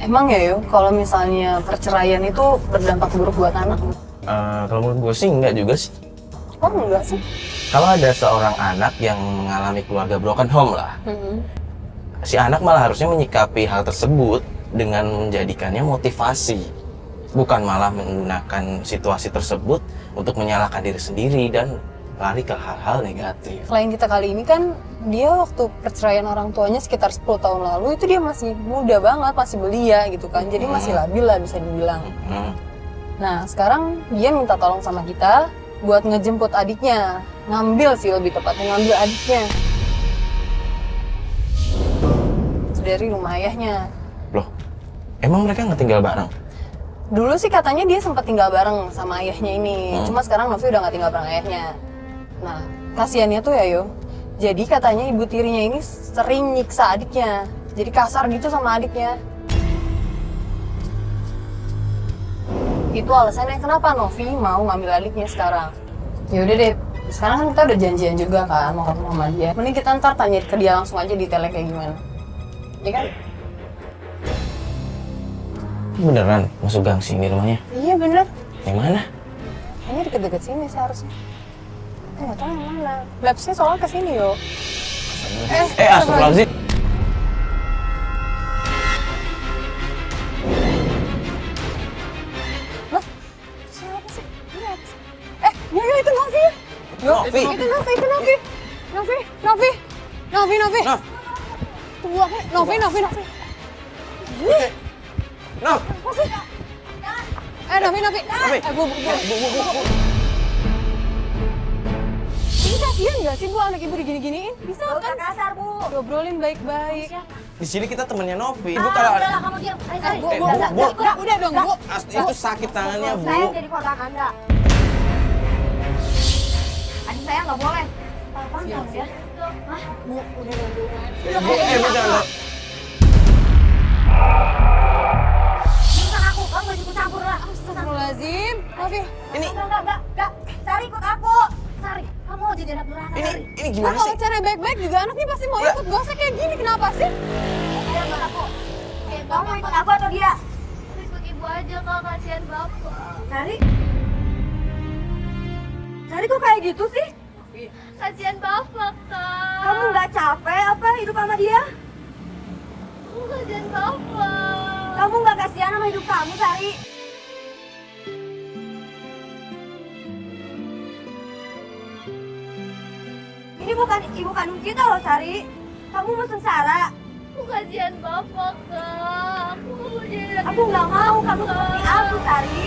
Emang ya yo, kalau misalnya perceraian itu berdampak buruk buat anak? Kalau menurut gue sih enggak juga sih. Oh enggak sih? Kalau ada seorang anak yang mengalami keluarga broken home lah, si anak malah harusnya menyikapi hal tersebut dengan menjadikannya motivasi, bukan malah menggunakan situasi tersebut untuk menyalahkan diri sendiri dan lari ke hal-hal negatif. Selain kita kali ini kan, dia waktu perceraian orang tuanya sekitar 10 tahun lalu itu dia masih muda banget, masih belia gitu kan. Jadi masih labil lah bisa dibilang. Nah sekarang dia minta tolong sama kita buat ngejemput adiknya. Ngambil sih lebih tepatnya, ngambil adiknya dari rumah ayahnya. Loh, emang mereka nggak tinggal bareng? Dulu sih katanya dia sempat tinggal bareng sama ayahnya ini. Cuma sekarang Novi udah nggak tinggal bareng ayahnya. Nah, kasihannya tuh ya yo. Jadi katanya ibu tirinya ini sering nyiksa adiknya. Jadi kasar gitu sama adiknya. Itu alasannya kenapa Novi mau ngambil adiknya sekarang. Ya udah deh, sekarang kan kita udah janjian juga kan mau ketemu sama dia. Mending kita ntar tanya ke dia langsung aja detailnya kayak gimana. Ya kan? Beneran masuk gang sini rumahnya? Iya bener. Yang mana? Kayaknya deket-deket sini sih harusnya. Nggak tahu yang mana. Labsnya soalnya kesini yo. Astagfirullahaladzim. Loh, siapa sih? Ini apa sih? Ya itu Novi. Novi. Itu Novi. Novi. Nov. Tunggu aku. Novi. Nov. Masih. Novi. Bu. Ini kasihan nggak sih Bu anak ibu digini-giniin? Bisa kan? Kasar, Bu. Ngobrolin baik-baik. Di sini kita temennya Novi. Ibu kalau Udahlah, kamu diam. Ayo, Bu. Udah dong Bu. Itu sakit tangannya, Bu. Saya jadi korban Anda. Adik saya nggak boleh. Papa kamu ya. Hah? Bu, udah. Bentar. Bukan aku, kamu nggak ikut campur lah. Astagfirullahaladzim. Novi. Ini Enggak. Sari ikut aku. Sari, kamu mau jadi anak durhaka. ini gimana Kalau sih? cara baik-baik juga anaknya pasti mau ikut gosek kayak gini. Kenapa sih? Saya ikut aku. Kamu mau ikut aku atau dia? Ikut ibu aja Kak, kasihan bapak. Sari kok kayak gitu sih? Kasihan bapak Kak. Kamu nggak capek apa hidup sama dia? Kasihan bapak. Kamu nggak kasihan sama hidup kamu, Sari? Ini bukan ibu kandung kita loh, Sari. Kamu mau sengsara. Kasihan bapak Kak. Aku mau jadi Aku nggak mau kamu seperti aku, Sari.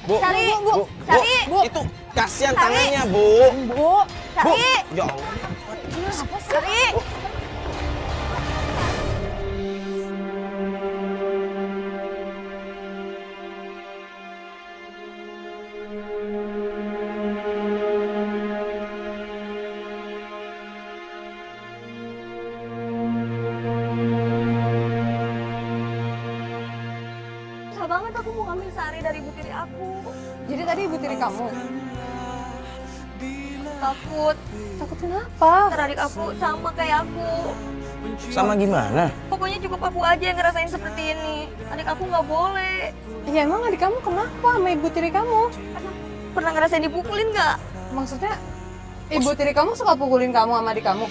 Bu. Sari, Bu. Sari. Itu kasihan Sari. tangannya, Bu. Bu. Sari, Ya Allah. Sari. Susah banget aku mau ngambil Sari dari ibu tiri aku. Jadi tadi ibu tiri kamu. Takut, Takut kenapa? ntar adik aku sama kayak aku. Sama gimana? Pokoknya cukup aku aja yang ngerasain seperti ini. Adik aku nggak boleh. Ya emang adik kamu kenapa sama ibu tiri kamu? Pernah ngerasain dipukulin nggak? Maksudnya ibu tiri kamu suka pukulin kamu sama adik kamu?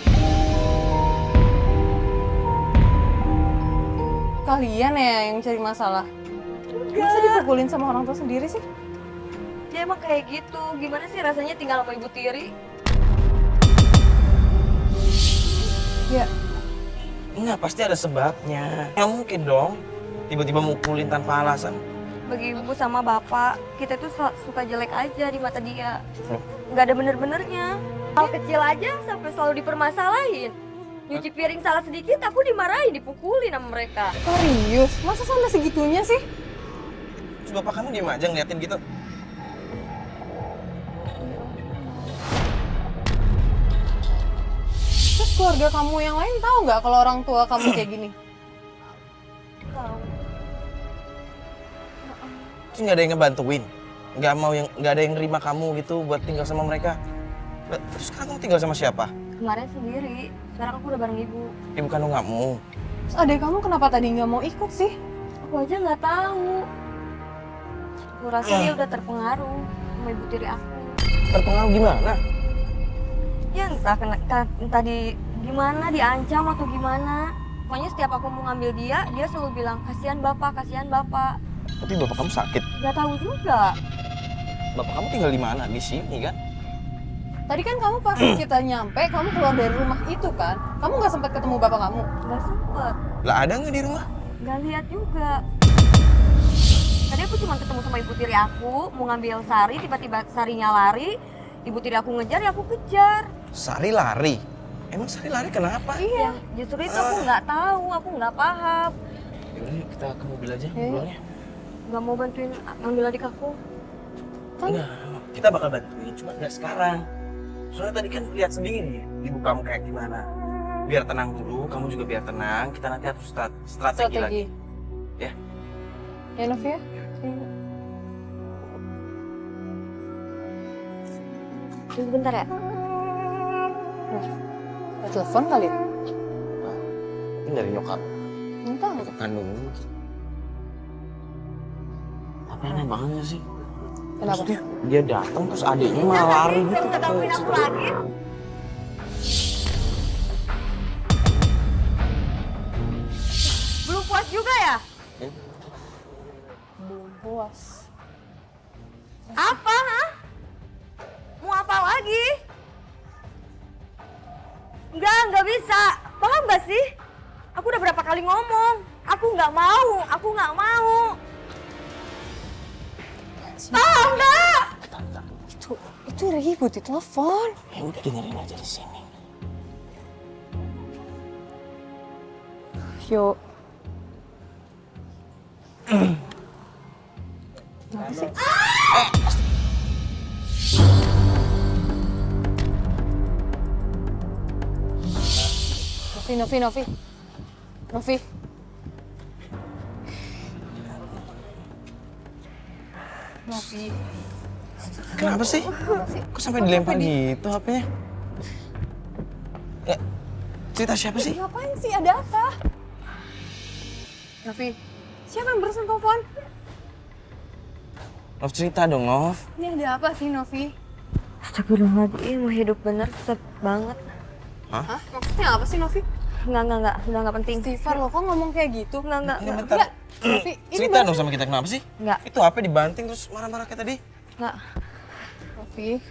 Kalian ya yang cari masalah? Masa dipukulin sama orang tua sendiri sih? Dia emang kayak gitu. Gimana sih rasanya tinggal sama ibu tiri? Ya, Enggak, pasti ada sebabnya. Nggak mungkin dong tiba-tiba mukulin tanpa alasan. Bagi ibu sama bapak, kita tuh suka jelek aja di mata dia. Loh? Nggak ada bener-benernya. Hal kecil aja sampai selalu dipermasalahin. Nyuci piring salah sedikit, aku dimarahin, dipukulin sama mereka. serius? Masa sampai segitunya sih? Terus bapak kamu diem aja ngeliatin gitu? Terus keluarga kamu yang lain tahu nggak kalau orang tua kamu kayak gini? Tahu. Terus nggak ada yang ngebantuin? Nggak ada yang nerima kamu gitu buat tinggal sama mereka? Terus sekarang kamu tinggal sama siapa? kemarin sendiri. Sekarang aku udah bareng ibu. Ibu kandung kamu. Terus adek kamu kenapa tadi nggak mau ikut sih? Aku aja nggak tahu. Aku rasa dia udah terpengaruh sama ibu tiri aku. Terpengaruh gimana? Ya entah gimana, diancam atau gimana. Pokoknya setiap aku mau ngambil dia selalu bilang kasihan bapak, kasihan bapak. Tapi bapak kamu sakit. Gak tahu juga. Bapak kamu tinggal di mana? Di sini kan? Tadi kan kamu pas kita nyampe, kamu keluar dari rumah itu kan? Kamu nggak sempat ketemu bapak kamu? Gak sempet. Lah ada nggak di rumah? Gak lihat juga. Tadi aku cuma ketemu sama ibu tiri aku, mau ngambil Sari, tiba-tiba Sarinya lari. Ibu tiri aku ngejar, ya aku kejar. Sari lari? Emang Sari lari kenapa? Iya, justru itu aku nggak tahu, aku nggak paham. Yaudah yuk kita ke mobil aja Iya. ngobrolnya. Nggak mau bantuin ngambil adik aku. Enggak, kita bakal bantuin, cuma nggak sekarang. Soalnya tadi kan lihat sendiri nih, ibu kamu kayak gimana. Biar tenang dulu, kamu juga biar tenang. Kita nanti harus strategi lagi. Ya. Ya Novi ya? Tunggu bentar ya. Ada telepon kali? Ini dari nyokap. Entah. Nyokap kandung. Tapi aneh banget sih. Kenapa? Maksudnya dia datang terus adiknya malah lari Nggak gitu. bisa gangguin aku lagi. Belum puas juga ya? Belum puas. Apa, ha? Mau apa lagi? Nggak bisa. Paham nggak sih? Aku udah berapa kali ngomong. Aku nggak mau. Paham nggak? Itu ribut di telepon. Ya udah dengerin aja di sini. Yuk. Kenapa sih? Novi. Kenapa sih? Kok sampai dilempar gitu HP-nya? Ya, cerita siapa sih? Ngapain sih? Ada apa? Novi, siapa yang barusan telepon? Nov cerita dong, Nov. Ini ada apa sih, Novi? Astagfirullahaladzim, mau hidup bener susah banget. Hah? Maksudnya apa sih, Novi? Enggak, udah nggak penting. Istighfar lo, kok ngomong kayak gitu? Enggak. Enggak, Novi, ini Cerita dong sama kita kenapa sih? Enggak. Itu HP dibanting terus marah-marah kayak tadi. Enggak. Novi.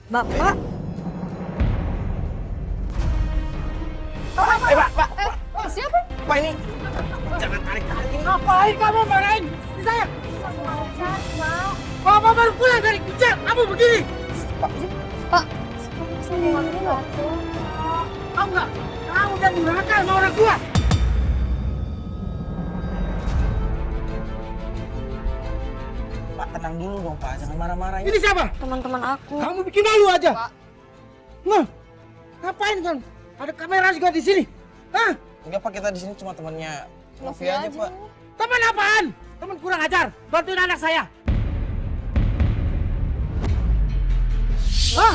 Bapak, Siapa? Pak ini jangan tarik-tarik. Ngapain kamu marahin istri saya? Bapak baru pulang dari kerja, kamu begini. Pak. Kamu nggak? Kamu udah durhaka sama orang tua. Pak tenang dulu dong Pak, jangan marah-marah. Ini siapa? teman-teman aku. Kamu bikin malu aja. Pak. Nah, ngapain kan? Ada kamera juga di sini. Hah? Enggak Pak, kita di sini cuma temannya Novi Novi aja aja. Pak. Teman apaan? Teman kurang ajar. Bantuin anak saya. Hah?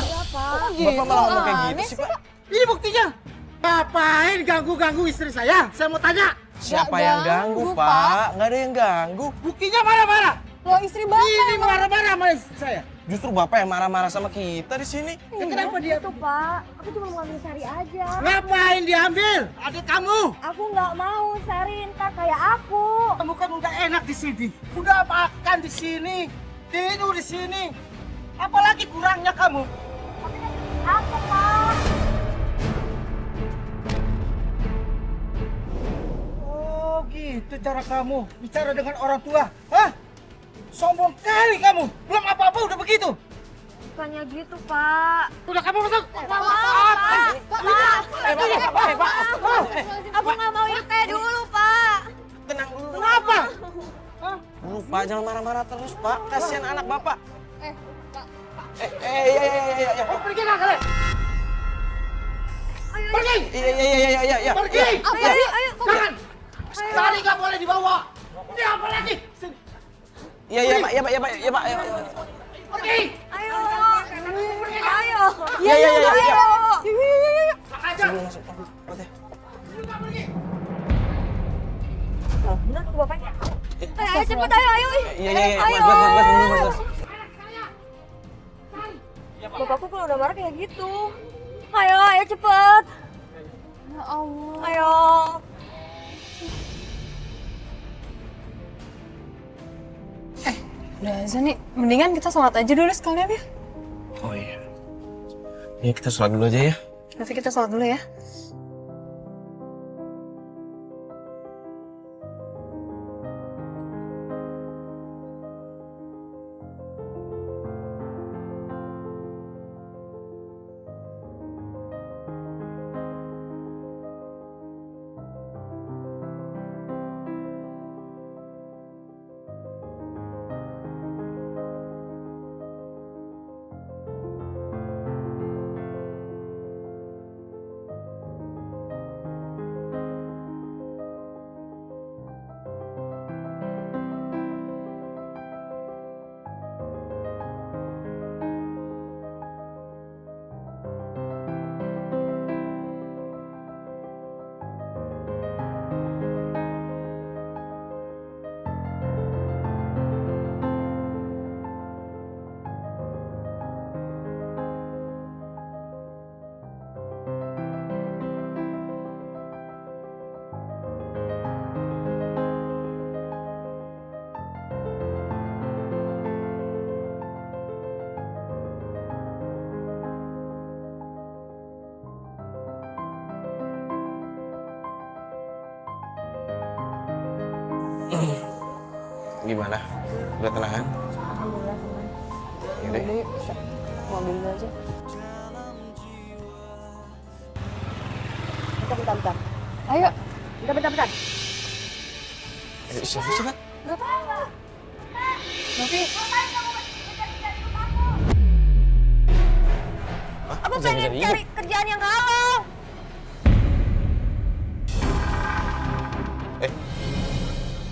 Bapak malah ngomong kayak gitu sih Pak. Ini buktinya. Ngapain ganggu-ganggu istri saya? Saya mau tanya. Siapa Nggak yang ganggu, ganggu Pak. Pak? Nggak ada yang ganggu. Buktinya marah-marah. Lo istri bapak Ini emang. marah-marah sama istri saya. Justru Bapak yang marah-marah sama kita di sini. Ya, kenapa dia? Itu Pak, aku cuma mau ambil Sari aja. Ngapain diambil? Adik kamu. Aku nggak mau Sari ntar kayak aku. Kamu kan udah enak di sini. Udah makan di sini. Tidur di sini. Apalagi kurangnya kamu? Aku Pak. Oh gitu cara kamu bicara dengan orang tua. Hah? Sombong kali kamu. Belum apa-apa udah begitu. Bukannya gitu Pak. Udah kamu masuk. Nggak mau Pak. Aku nggak mau yang kayak dulu Pak. Tenang dulu. Kenapa? Dulu Pak, jangan marah-marah terus Pak. Kasihan anak Bapak. Pak. Iya. Pergi nggak kalian? Pergi. Iya. Pergi. Ayo. Jangan. Sekali nggak boleh dibawa. Ini apa lagi? Sini. Iya, iya, Pak. Iya, Pak. Iya, Pak. Iya, Pak. Iya, Pak. Pergi. Ayo. Ayo. Iya, iya, iya. Iya. Aja. Sebelum masuk. Oke. Pergi. Benar tuh bapaknya. Ayo cepet ayo. Iya, iya, iya. Ayo. Mas. Bapakku kalau udah marah kayak gitu. Ayo cepet. Ya Allah. Ayo. Udah azan nih, mendingan kita sholat aja dulu sekalian ya. Oh iya. Ya kita sholat dulu aja ya. Nanti kita sholat dulu ya. Gimana? Udah tenangan? Alhamdulillah teman. Yaudah. Udah yuk, mobil dulu aja. Bentar. Ayo. Bentar. Siapa? Gak tahu. Novi. Aku pengen cari kerjaan yang halal.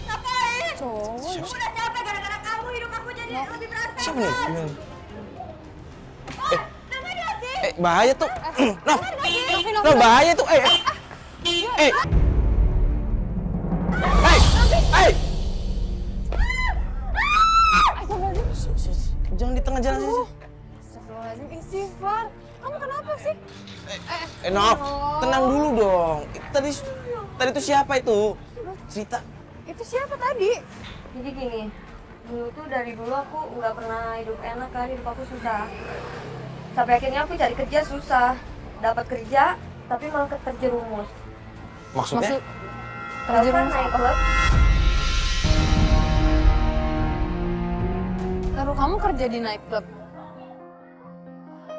Ngapain? Cowok. Aku udah capek gara-gara kamu, hidup aku jadi lebih berantakan. Siapa nih? Gimana? Dengar gak sih? Bahaya tuh. Noh, bahaya tuh. Jangan di tengah jalan sih. Astagfirullahaladzim, istighfar. Kamu kenapa sih? Nov, tenang dulu dong. Tadi tuh siapa itu? Cerita. Itu siapa tadi? Jadi gini, dulu tuh dari dulu aku nggak pernah hidup enak kan, hidup aku susah. Sampai akhirnya aku cari kerja susah, dapat kerja tapi malah terjerumus. Maksudnya? Tahu kan naik klub? Lalu kamu kerja di nightclub.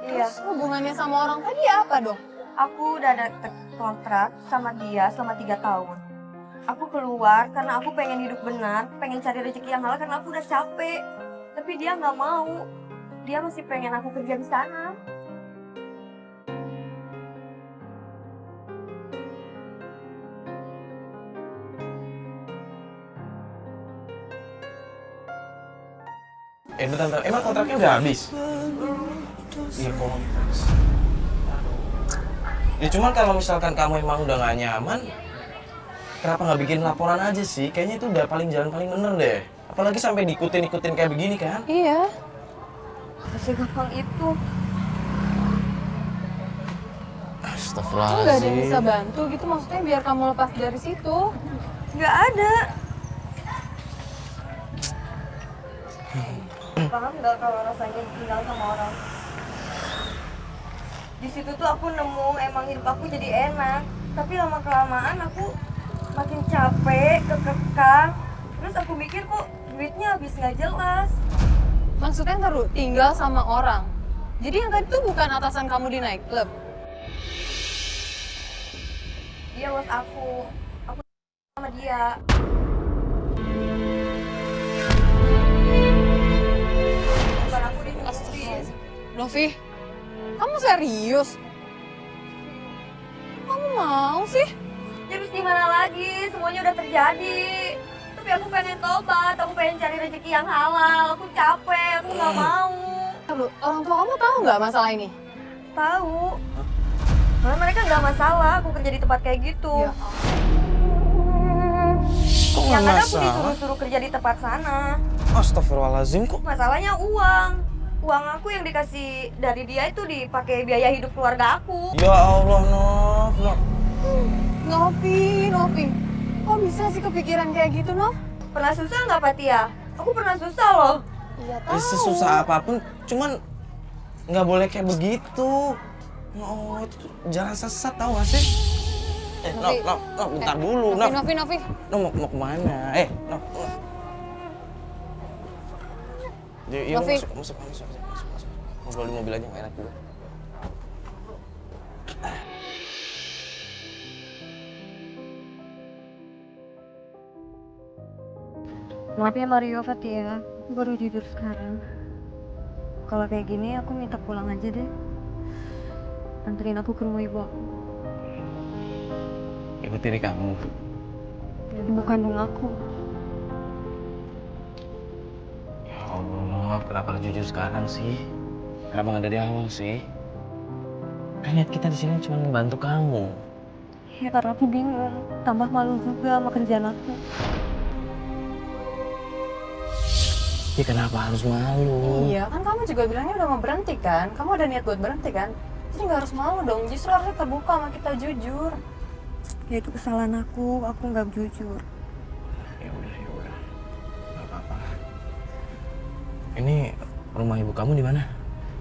Iya, Terus hubungannya sama orang tadi apa dong? aku udah ada kontrak sama dia selama 3 tahun. Aku keluar karena aku pengen hidup benar, pengen cari rezeki yang halal karena aku udah capek. Tapi dia nggak mau, dia masih pengen aku kerja di sana. Bentar. Emang kontraknya udah habis? Iya, kontrak. Ya cuman kalau misalkan kamu emang udah gak nyaman, kenapa nggak bikin laporan aja sih? Kayaknya itu udah jalan paling bener deh. Apalagi sampai diikutin kayak begini kan? Iya. Masih gampang itu. Kamu nggak ada yang bisa bantu gitu, maksudnya biar kamu lepas dari situ. Nggak ada. Paham nggak kalau rasanya tinggal sama orang? Di situ tuh aku nemu emang hidup aku jadi enak. Tapi lama kelamaan aku makin capek, kekekang. Terus aku mikir kok duitnya habis nggak jelas. Maksudnya terus tinggal sama orang. Jadi yang tadi tuh bukan atasan kamu di nightclub. Dia bos aku sama dia. Bukan aku disuruhin. Novi, kamu serius? Kamu mau sih? Terus gimana lagi? Semuanya udah terjadi. Tapi aku pengen tobat, aku pengen cari rezeki yang halal. Aku capek, aku nggak mau. Lu, orang tua kamu tahu nggak masalah ini? Tahu. Karena mereka nggak masalah aku kerja di tempat kayak gitu. Ya. Kok Yang nggak ada aku masalah? disuruh-suruh kerja di tempat sana. Astagfirullahaladzim kok. Masalahnya uang. Uang aku yang dikasih dari dia itu dipakai biaya hidup keluarga aku. Ya Allah, Nov. Novi. Kok bisa sih kepikiran kayak gitu, Nov? Pernah susah nggak, Fatia? Aku pernah susah loh. Iya Ya, sesusah apapun, cuman nggak boleh kayak begitu. Ya Allah, itu jalan sesat tau gak sih? Novi. Nov, bentar dulu, Nov. Novi. Nov mau kemana? Nov. Yuk, Novi. masuk. Ngobrol di mobil aja nggak enak juga. Maaf ya Mario, Fatia. Aku baru jujur sekarang. Kalau kayak gini aku minta pulang aja deh. Anterin aku ke rumah ibu aku. Ibu tiri kamu. Ibu kandung aku. Ya Allah, kenapa harus jujur sekarang sih? Kenapa nggak dari awal sih? Kan niat kita di sini cuma membantu kamu. Ya karena aku bingung. Tambah malu juga sama kerjaan aku. Ya kenapa harus malu? Iya, kan kamu juga bilangnya udah mau berhenti kan? Kamu ada niat buat berhenti kan? Jadi nggak harus malu dong, justru harusnya terbuka sama kita jujur. Ya itu kesalahan aku nggak jujur. Ya udah, nggak apa-apa. Ini rumah ibu kamu di mana?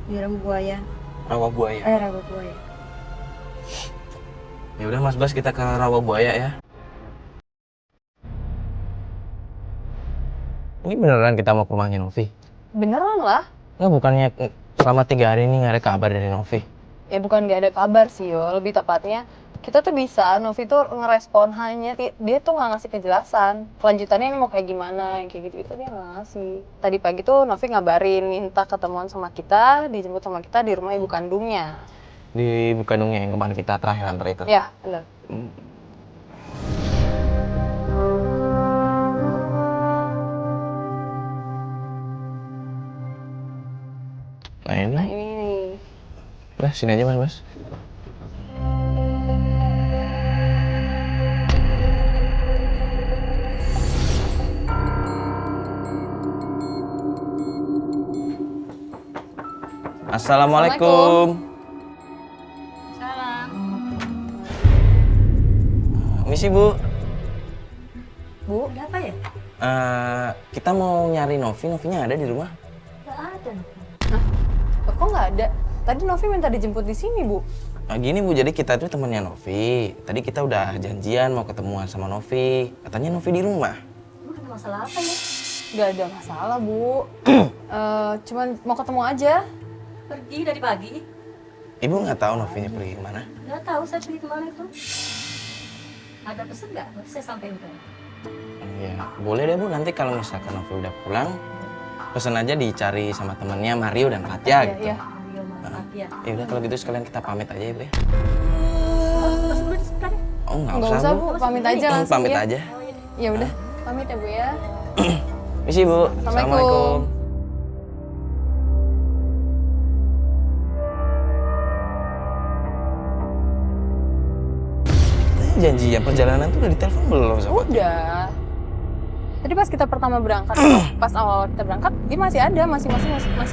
Di Rawa Buaya. Rawa Buaya. Rawa Buaya. Ya udah Mas Bas, kita ke Rawa Buaya ya. Ini beneran kita mau ke rumahnya Novi? Beneran lah. Nggak, bukannya selama 3 hari ini nggak ada kabar dari Novi? Ya bukan nggak ada kabar sih yo, lebih tepatnya kita tuh bisa, Novi tuh ngerespon hanya dia tuh nggak ngasih kejelasan kelanjutannya ini mau kayak gimana, kayak gitu dia nggak ngasih. Tadi pagi tuh Novi ngabarin minta ketemuan sama kita, dijemput sama kita di rumah ibu kandungnya. Di ibu kandungnya yang kemarin kita terakhir antar itu? Ya benar. Nah ini, Nah ini nih. udah sini aja Mas Bas. Assalamualaikum. Salam. Misi Bu. Bu, Ada apa ya? Kita mau nyari Novi. Novinya ada di rumah? Gak ada. kok nggak ada? Tadi Novi minta dijemput di sini, Bu. Nah, gini Bu, jadi kita tuh temennya Novi. Tadi kita udah janjian mau ketemuan sama Novi. Katanya Novi di rumah. Lu ada masalah apa ya? Nggak ada masalah, Bu. Cuman mau ketemu aja. Pergi dari pagi? Ibu nggak tahu Novinya pergi kemana? Gak tahu saya pergi kemana itu. Ada pesen nggak? Saya sampein ke. Iya, boleh deh Bu. Nanti kalau misalkan Novi udah pulang, pesan aja dicari sama temennya Mario dan Fatia gitu. Iya. Mario Fatia. Ya udah kalau gitu sekalian kita pamit aja ya Bu ya. Masuk dulu sebentar. Oh nggak Nggak usah, usah, Bu. Bu. Pamit aja langsung Pamit ya. aja. Ya udah, pamit ya, Bu ya. Misi Bu. Assalamualaikum. Janjian perjalanan tuh udah ditelepon belum sama Fatia? Udah. Tadi pas kita pertama berangkat, pas awal kita berangkat, dia masih ada, masih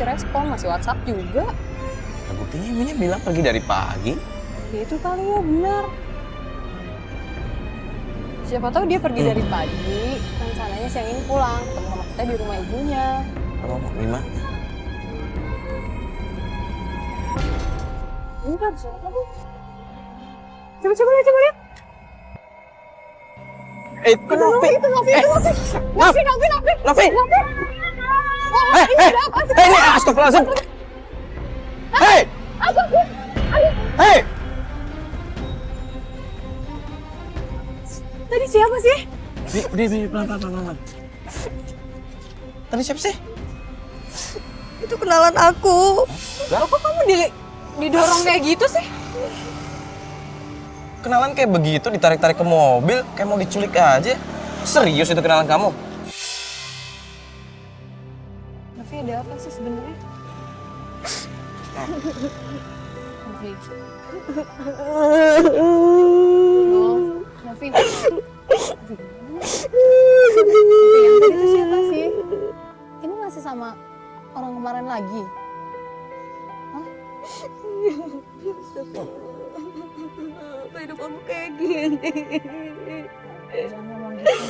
respon, masih WhatsApp juga. Nah, buktinya ibunya bilang pergi dari pagi. Ya itu kali ya, benar. Siapa tahu dia pergi dari pagi, rencananya siang ini pulang, ketemu sama kita di rumah ibunya. Oh, gimana? Ini kan siapa, Bu? Coba lihat. Itu Novi. Itu Novi. Novi. Novi. Ini astagfirullahaladzim. Hei. Hei. Tadi siapa sih? Di pelan. Tadi siapa sih? Itu kenalan aku. Loh, kok kamu didorong kayak gitu sih? Kenalan kayak begitu, ditarik-tarik ke mobil, kayak mau diculik aja. Serius itu kenalan kamu? Novi ada apa sih sebenarnya? Novi. Novi. Novi, yang tadi itu siapa sih? Ini masih sama orang kemarin lagi? Hah? Apa hidup kamu kayak gini? Jangan ngomong gitu,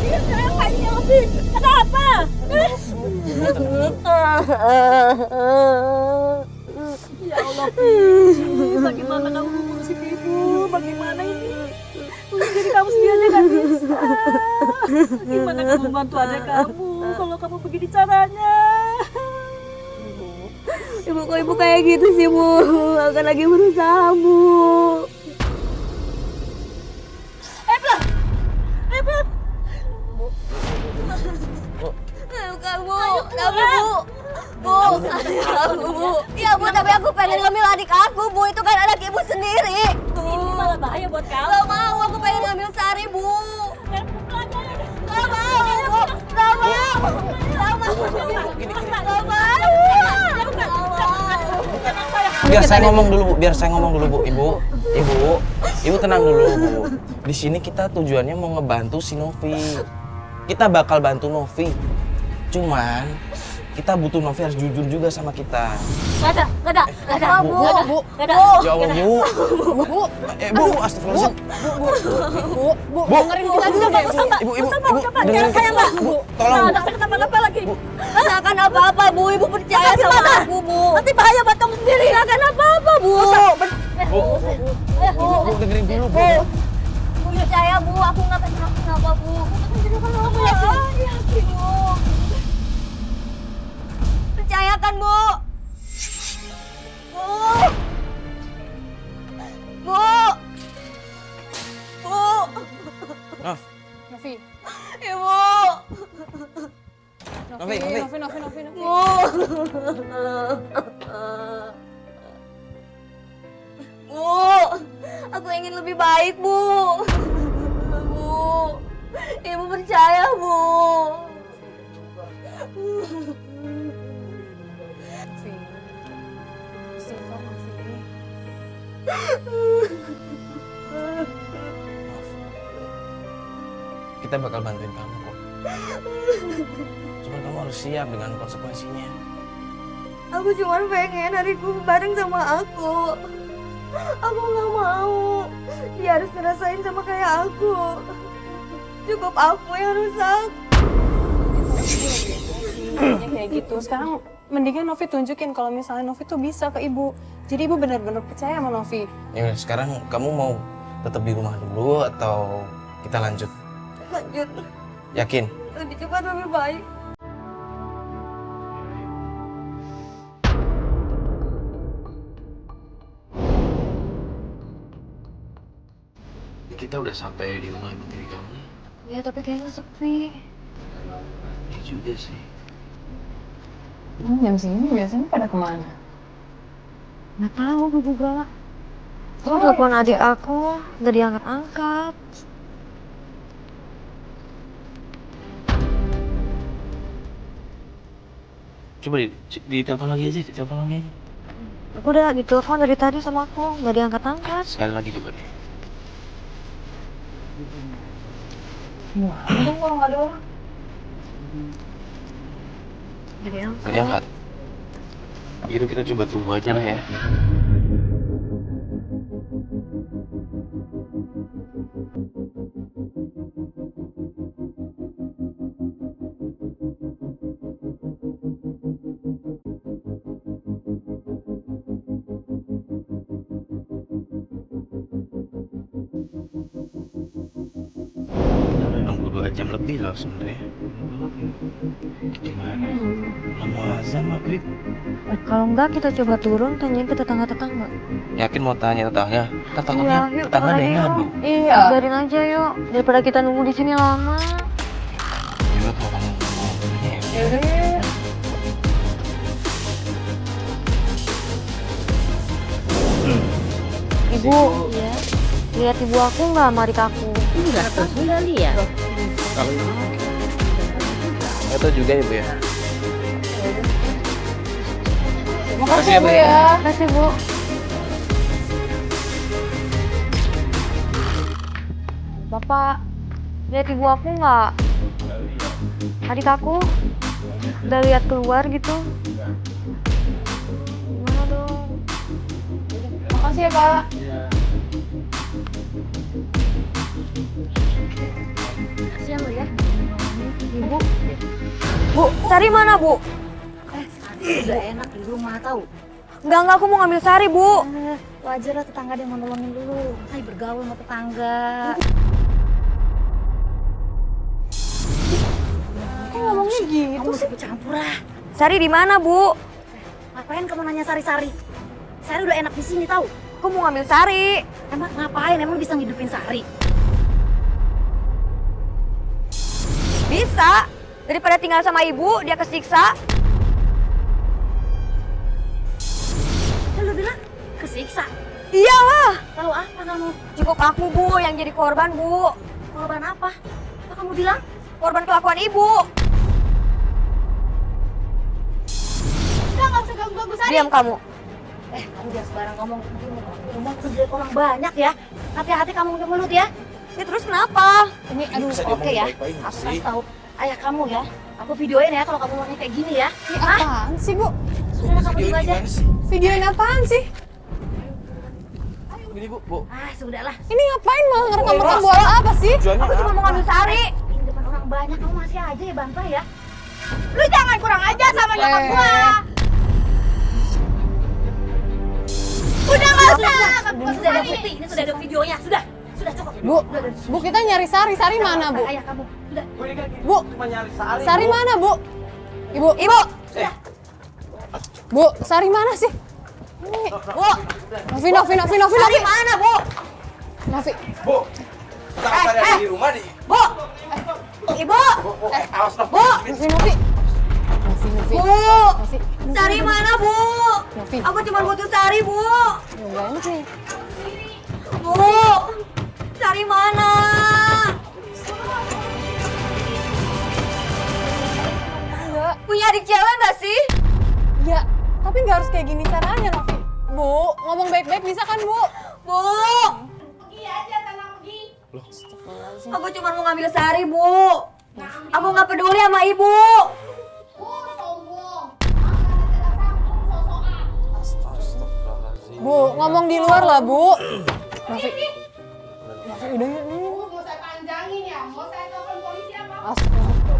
Dia kenapanya, Opi? Kenapa? Ya Allah, Pi. Bagaimana kamu ngurusin ibu? Bagaimana ini? Jadi kamu sendiri aja gak bisa. Gimana kamu bantu adik kamu kalau kamu begini caranya? Ibu, kok ibu kayak gitu sih, Bu? Akan lagi berusaha, Bu. Iya, Bu, tapi aku pengen ngambil adik aku, Bu. Itu kan anak ibu sendiri. Ini malah bahaya buat kamu. Gak mau, aku pengen ngambil Sari, Bu. Gak mau, Bu. Gak mau. Gak mau. Gak mau. Biar saya ngomong dulu, Bu. Biar saya ngomong dulu, Bu. Ibu tenang dulu, Bu. Di sini kita tujuannya mau ngebantu si Novi. Kita bakal bantu Novi. Cuman kita butuh Novi harus jujur juga sama kita. Gak ada. Bu. Ya Allah, Bu. Bu, astagfirullahaladzim. Bu, dengerin kita dulu deh, Bu. Ibu, Jangan saya, Mbak. Bu, tolong, Bu. Anak saya kenapa-napa lagi. Gak akan apa-apa, Bu. Ibu percaya sama aku, Bu. Nanti bahaya buat kamu sendiri. Gak akan apa-apa, Bu. Bu, dengerin dulu, Bu. Bu percaya, Bu. Aku gak akan kenapa-kenapa, Bu. Aku yakin, Bu. Percayakan, Bu. Bu. Bu. Bu. Nov, Novi. Ibu. Novi. Bu. Bu. Aku ingin lebih baik, Bu. Bu. Ibu percaya, Bu. Novi. Istighfar, Novi. kita bakal bantuin kamu kok. Cuman kamu harus siap dengan konsekuensinya. Aku cuma pengen adikku bareng sama aku. Aku nggak mau. Dia harus ngerasain sama kayak aku. Cukup aku yang rusak. Kayaknya kayak gitu. Sekarang mendingan Novi tunjukin kalau misalnya Novi tuh bisa ke ibu. Jadi ibu benar-benar percaya sama Novi. Ya udah, sekarang kamu mau tetap di rumah dulu atau kita lanjut? Lanjut. Yakin? Lebih cepat lebih baik. Kita udah sampai di rumah ibu tiri kamu. Ya tapi kayaknya sepi. Ini juga sih. Jam segini biasanya pada kemana? Nggak tahu aku juga. Aku telepon adik aku, nggak diangkat-angkat. Coba ditelepon lagi aja, ditelepon lagi aja. Aku udah ditelepon dari tadi sama aku, nggak diangkat-angkat. Sekali lagi coba deh. Gimana dong kalau nggak ada orang? Nggak diangkat. Gak diangkat. Gitu kita coba tunggu aja lah ya. Udah nunggu 2 jam lebih loh sebenarnya. Gimana? Lama azan maghrib. Kalau enggak kita coba turun tanyain ke tetangga-tetangga. Yakin mau tanya tetangga? Iya, yuk, Tetangga ada yang yuk. ngadu. Iya, biarin aja yuk. Daripada kita nunggu di sini lama. Coba kalau kamu ngomongnya ya. Yaudah. Ibu, lihat ibu aku nggak sama adik aku? Enggak lihat. Nggak tahu juga ibu ya. Makasih ya Bu ya. Makasih Bu. Bapak, lihat ibu aku nggak? Adik aku udah lihat keluar gitu. Gimana dong? Makasih ya Pak. Kasihan lo ya. Ibu, Bu, Sari mana, Bu? Udah enak di rumah tahu. Enggak, aku mau ngambil Sari, Bu. wajar lah tetangga dia mau nolongin dulu. Hai bergaul sama tetangga. Kok ngomongnya gitu? Kamu mesti ikut campur lah. Sari di mana, Bu? Ngapain kamu nanya Sari-Sari? Sari udah enak di sini tahu. Aku mau ngambil Sari. Emang ngapain? Emang bisa ngidupin Sari? Bisa. Daripada tinggal sama ibu, dia kesiksa. Kan lu bilang kesiksa. Iyalah. Tahu apa kamu? Cukup aku, Bu, yang jadi korban, Bu. Korban apa? Apa kamu bilang? Korban kelakuan ibu. Udah nggak usah ganggu-ganggu Sari. Diam kamu. Kamu jangan sembarang ngomong. Rumah tuh dilihat orang banyak ya. Hati-hati kamu udah mulut ya. Ya terus kenapa? Ini aduh. Oke ya. Aku kasih tahu ayah kamu ya. Aku videoin ya kalau kamu ngomongnya kayak gini ya. Ini apaan sih Bu? Sudah kamu dulu aja. Videoin apaan sih? Ini bu. Sudahlah. Ini ngapain malah ngerekam-rekam buat apa sih? Tujuannya Aku cuma mau ngambil Sari. Ini depan orang banyak kamu masih aja ya bantah ya. Lu jangan kurang aja sama nyokap gua. Udah nggak usah ganggu Ini sudah ada Sari. bukti, ini sudah ada videonya. Sudah cukup. Bu kita nyari Sari. Sari mana Bu? Ayah kamu. Sudah. Bu, Sari mana Bu? Ibu. Bu, Sari mana sih? Ini, Bu. Novi. Sari mana, Bu? Novi. Bu, kita ada di rumah di. Bu. Ibu. Awas dong. Bu. Novi. Bu. Novi. Sari mana, Bu? Novi. Aku cuma butuh Sari, Bu. Enggak enak nih. Bu. Sari mana? Enggak. Punya adik cewek nggak sih? Ya, tapi nggak harus kayak gini caranya, Novi. Bu, ngomong baik-baik bisa kan, Bu? Bu. Pergi aja sana pergi. Aku cuma mau ngambil Sari, Bu. Aku nggak peduli sama ibu. Sombong. Masa ada sambung sosokan. Astagfirullahaladzim. Bu, ngomong di luar lah, Bu. Novi. Novi, udah yuk. Mau saya panjangin ya. Mau saya telepon polisi apa? Astaga.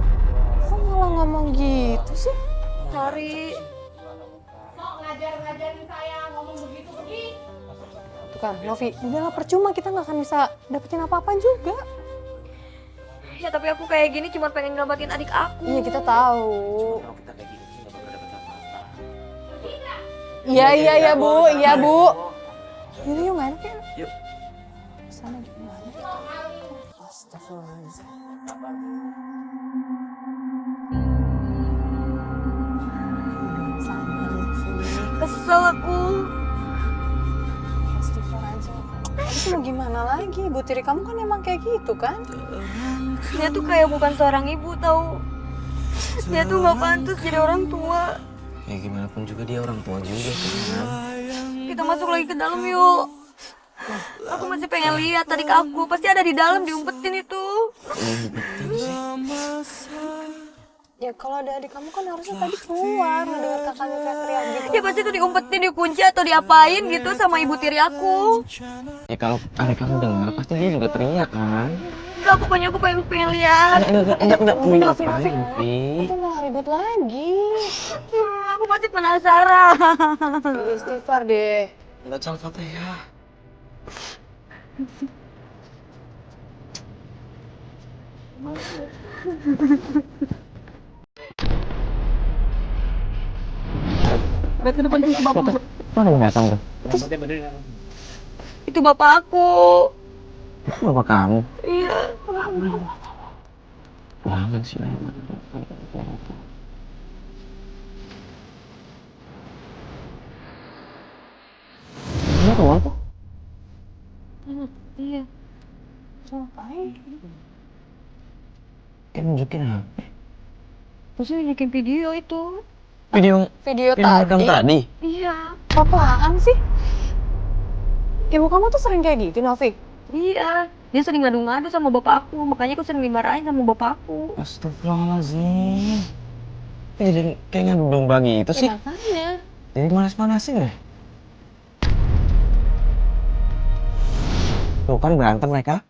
Kok malah ngomong gitu sih? Sari. Sok ngajarin saya ngomong begitu pergi. Tuh kan, Novi, udahlah percuma kita nggak akan bisa dapetin apa-apa juga. Ya tapi aku kayak gini cuma pengen nyelamatin adik aku. Iya, kita tahu. Kalau kita kayak gini nggak bakal dapet apa-apa. Iya, Bu. Iya, Bu. Yaudah, yuk, nggak enak ya? Yuk. Sana gimana? Astagfirullahaladzim. Kesel aku. Astagfirullahaladzim. Terus mau gimana lagi? Bu tiri kamu kan emang kayak gitu kan? Dia tuh kayak bukan seorang ibu tahu. Dia tuh nggak pantas jadi orang tua. Ya gimana pun juga dia orang tua juga kan. Kita masuk lagi ke dalam yuk. Aku masih pengen lihat adik aku. Pasti ada di dalam diumpetin itu. Betul sih. Ya kalau ada adik kamu kan harusnya tadi keluar ngedenger kakaknya teriak-teriak gitu. Ya pasti tuh diumpetin, dikunci atau diapain gitu sama ibu tiri aku. Ya kalau adik kamu dengar pasti dia juga teriak kan. Enggak, pokoknya aku pengen lihat. Enggak ngapain, Vi. Aku malah ribut lagi. Aku pasti penasaran. Istighfar deh. Enggak salah ya. Mana yang datang tuh? Itu bapak aku. Bapak kamu? Iya. Banget sih. Ini rumah tuh? Iya. Ngapain? Kan nunjukin HP. Terus nunjukin video itu. Video Video rekam tadi? tadi? Iya. Apaan sih? Ibu kamu tuh sering kayak gitu, Novi? Iya. Dia sering ngadu-ngadu sama bapak aku, makanya aku sering dimarahin sama bapak aku. Astagfirullahaladzim. Jadi kayak ngadu domba gitu sih. Makanya. Jadi manas-manasin deh. Tuh kan berantem mereka.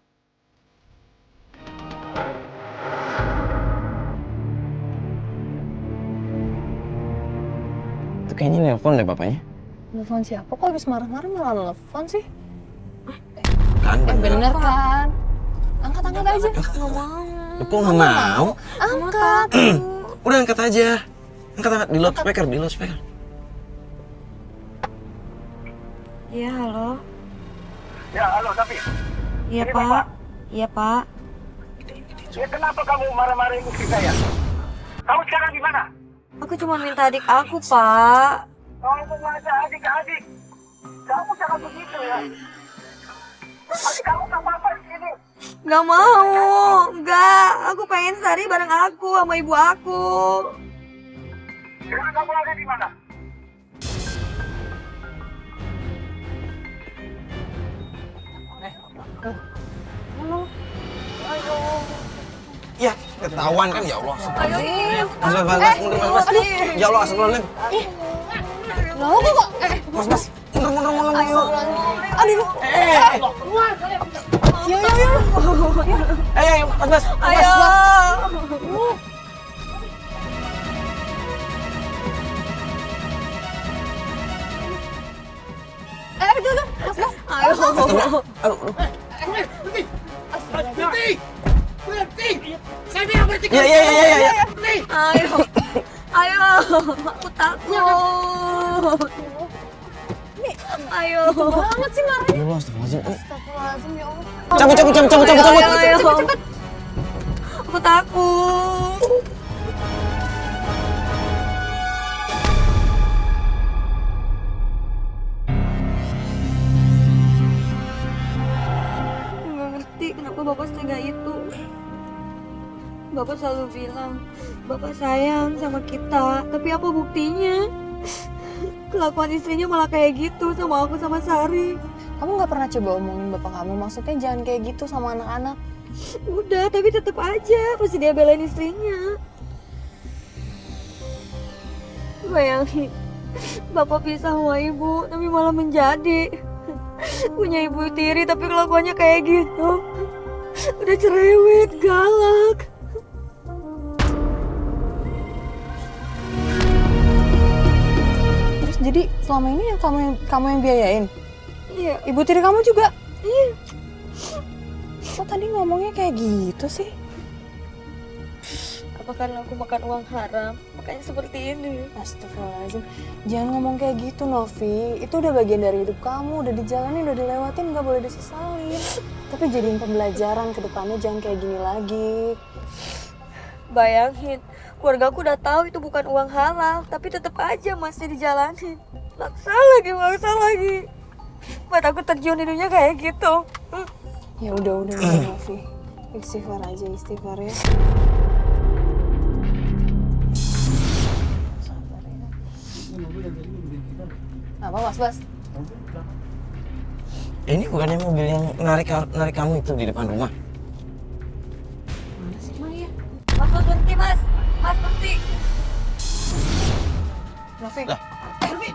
Itu kayaknya nelpon deh bapaknya. Telepon siapa? Kok habis marah-marah malah telepon sih? Kan Bener kan? Angkat aja. Nggak mau. Kok nggak mau? Angkat. Udah angkat aja. Angkat di loudspeaker, di loudspeaker. Iya, halo. Ya, halo, tapi Iya, Ini Pak. Bapak. Iya, Pak. ya kenapa kamu marah-marahin istri saya? Kamu sekarang di mana? Aku cuma minta adik aku, Pak. Kamu mengajak adik-adik. Kamu jangan begitu ya. Adik kamu tak apa-apa di sini. Nggak mau. Nggak. Aku pengen Sari bareng aku sama ibu aku. Sekarang kamu ada di mana? Ya, ketahuan kan ya Allah. Mas, mundur, Mas. Ya Allah, astagfirullahaladzim. Loh, kok? Mas. Mundur. Aduh. Yo. Ayo, Mas. Ayo. Itu. Mas. Ayo. Aduh. Berhenti! Saya bilang berhenti! Iya. Ayo. Ayo. Aku takut. Ayo. Banget sih marahnya. Ya Allah, astagfirullahaladzim. Astagfirullahaladzim, ya Allah. Cabut. Ayo. Aku takut. Nggak ngerti kenapa Bapak setega itu. Bapak selalu bilang, Bapak sayang sama kita, tapi apa buktinya? Kelakuan istrinya malah kayak gitu sama aku sama Sari. Kamu nggak pernah coba omongin bapak kamu, maksudnya jangan kayak gitu sama anak-anak. Udah, tapi tetap aja pasti dia belain istrinya. Bayangin, Bapak pisah sama ibu, tapi malah menjadi. Punya ibu tiri, tapi kelakuannya kayak gitu. Udah cerewet, galak. Terus jadi selama ini yang kamu yang biayain? Iya, Ibu tiri kamu juga? Iya. Kok tadi ngomongnya kayak gitu sih? apa karena aku makan uang haram, makanya seperti ini. Astagfirullahaladzim. Jangan ngomong kayak gitu, Novi. Itu udah bagian dari hidup kamu, udah dijalanin, udah dilewatin, nggak boleh disesalin. Tapi jadiin pembelajaran ke depannya, jangan kayak gini lagi. Bayangin, keluarga aku udah tahu itu bukan uang halal, tapi tetap aja masih dijalanin. Maksa lagi. Buat aku terjun hidupnya kayak gitu. Ya udah Novi. Istighfar aja, istighfar ya. Sabar ya. Apa Mas? Ini bukannya mobil yang narik kamu itu di depan rumah? Mana sih Maya? Mas berhenti, Mas. Mas berhenti. Novi. Lah. Novi,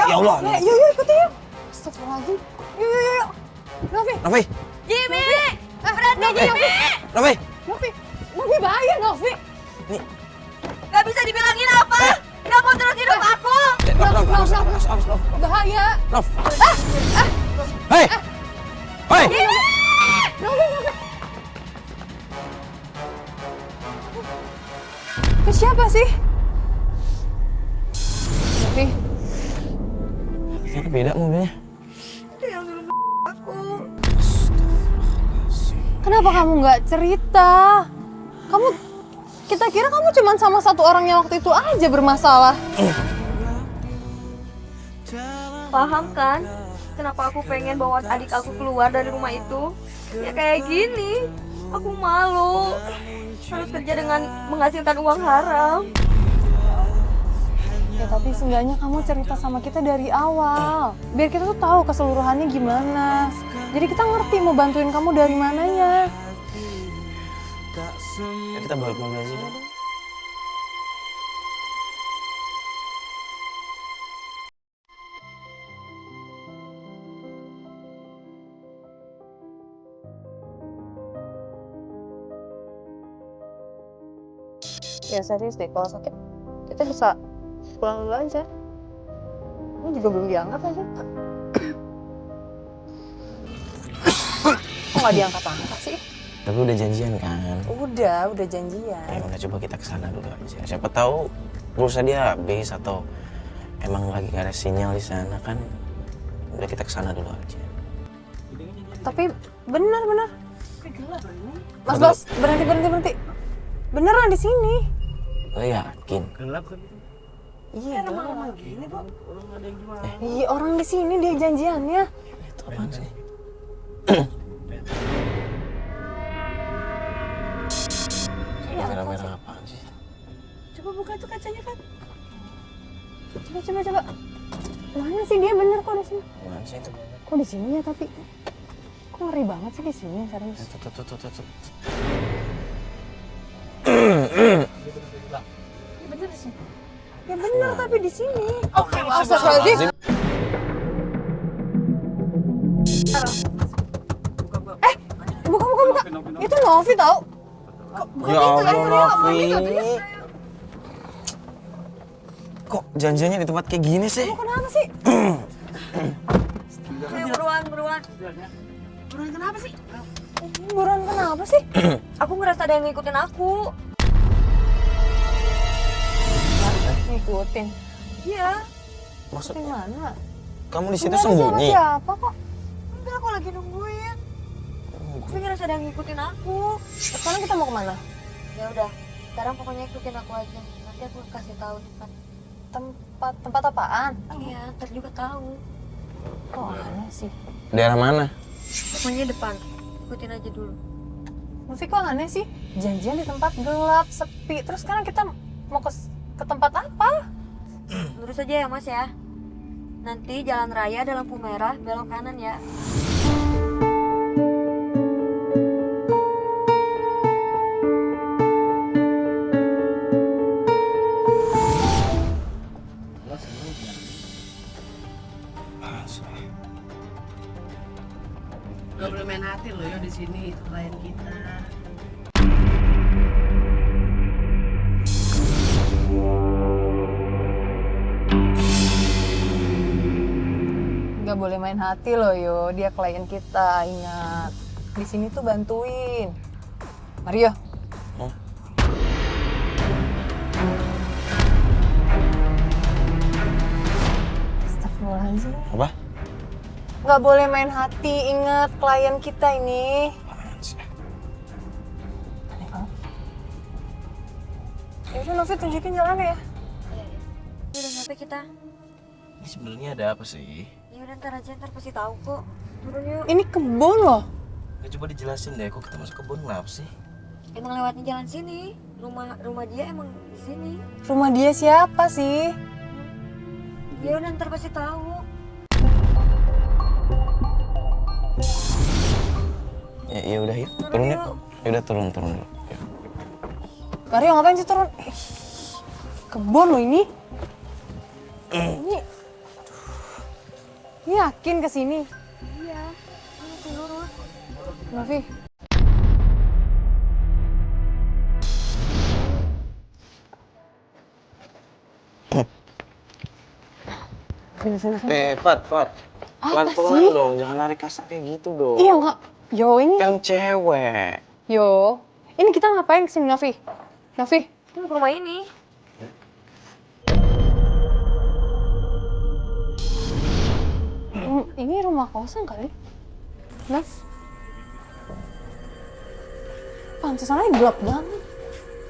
Ya Allah. Yuk, ikutin yuk. Astagfirullahaladzim. Yuk. Novi. Jimmy! Berhenti, Jimmy! Novi bahaya, Novi. Nih. Gak bisa dibilangin apa? Gak mau terus hidup aku! Nov. Bahaya. Nov. Hei! Novi. Itu siapa sih? Novi. Kayaknya beda mobilnya. Yang dulu aku. Kenapa kamu nggak cerita? Kita kira kamu cuma sama satu orang yang waktu itu aja bermasalah. Paham kan? kenapa aku pengen bawa adik aku keluar dari rumah itu? Ya kayak gini, aku malu harus kerja dengan menghasilkan uang haram. Ya tapi seenggaknya kamu cerita sama kita dari awal. Biar kita tuh tahu keseluruhannya gimana. Jadi kita ngerti mau bantuin kamu dari mananya. Ya, kita balik mobil aja deh. Ya serius deh, kalau sakit kita bisa pulang dulu aja. Ini juga belum diangkat aja. Kok nggak diangkat-angkat sih? Tapi udah janjian kan? Udah janjian. Ya udah, coba kita kesana dulu aja. Siapa tahu pulsa dia habis atau emang lagi gak ada sinyal di sana kan? Udah kita kesana dulu aja. Tapi bener. Mas, berhenti. Beneran di sini. Lo yakin? Iya, gelap. Iya, orang di sini dia janjiannya. Itu apaan sih? Kayak merah-merah apaan sih? Coba buka tuh kacanya kan. Coba. Mana sih dia bener kok di sini? Mana sih itu? Kok di sini ya tapi? Kok ngeri banget sih di sini serius? Tuh. Ya bener tapi di sini. Oke, Astagfirullahaladzim. Buka. Itu Novi tau. Ya Allah, Novi. Kok janjiannya di tempat kayak gini sih? Kenapa sih? Ayo buruan. Buruan kenapa sih? Buruan kenapa sih? Aku ngerasa ada yang ngikutin aku. Ngikutin. Iya. Maksud Ngikutin mana? kamu di situ Nggak ada sembunyi? sama siapa kok? Enggak, aku lagi nungguin. Aku ngerasa ada yang ngikutin aku. Sekarang kita mau kemana? Ya udah, sekarang pokoknya ikutin aku aja. Nanti aku kasih tahu tempat. Tempat apaan? Iya, ntar juga tahu. Kok aneh sih? Daerah mana? Pokoknya depan. Ikutin aja dulu. Novi kok aneh sih? Janjian di tempat gelap, sepi. Terus sekarang kita mau ke tempat apa? Lurus aja ya Mas ya. Nanti jalan raya ada lampu merah, belok kanan ya. Gak boleh main hati loh ya di sini, itu klien kita. Gak boleh main hati loh yo, dia klien kita, ingat. Di sini tuh bantuin. Mario. Hah? Astagfirullahaladzim. Apa? Gak boleh main hati, ingat klien kita ini. Apaan sih? Aneh banget. Yaudah Novi tunjukin jalannya ya. Udah sampai kita. Ini sebenarnya ada apa sih? Ya udah ntar aja, ntar pasti tahu kok. Turun yuk. Ini kebun loh. Ya coba dijelasin deh, kok kita masuk kebun kenapa sih? Emang lewatnya jalan sini. Rumah dia emang di sini. Rumah dia siapa sih? Ya udah ntar pasti tahu. Ya udah yuk, turun yuk. Ya udah turun dulu. Yuk. Mario ngapain sih turun? Ih, kebun loh ini. Ini, yakin kesini? Iya. Nanti lurus. Novi. Sini. Fat. Apa Pelan-pelan sih? dong, jangan lari kasar kayak gitu dong. Iya enggak. Yo ini. Kan cewek. Yo. Ini kita ngapain kesini Novi? Novi. Ini ke rumah ini. Ini rumah kosong kali. Nov. Pantesan aja gelap banget.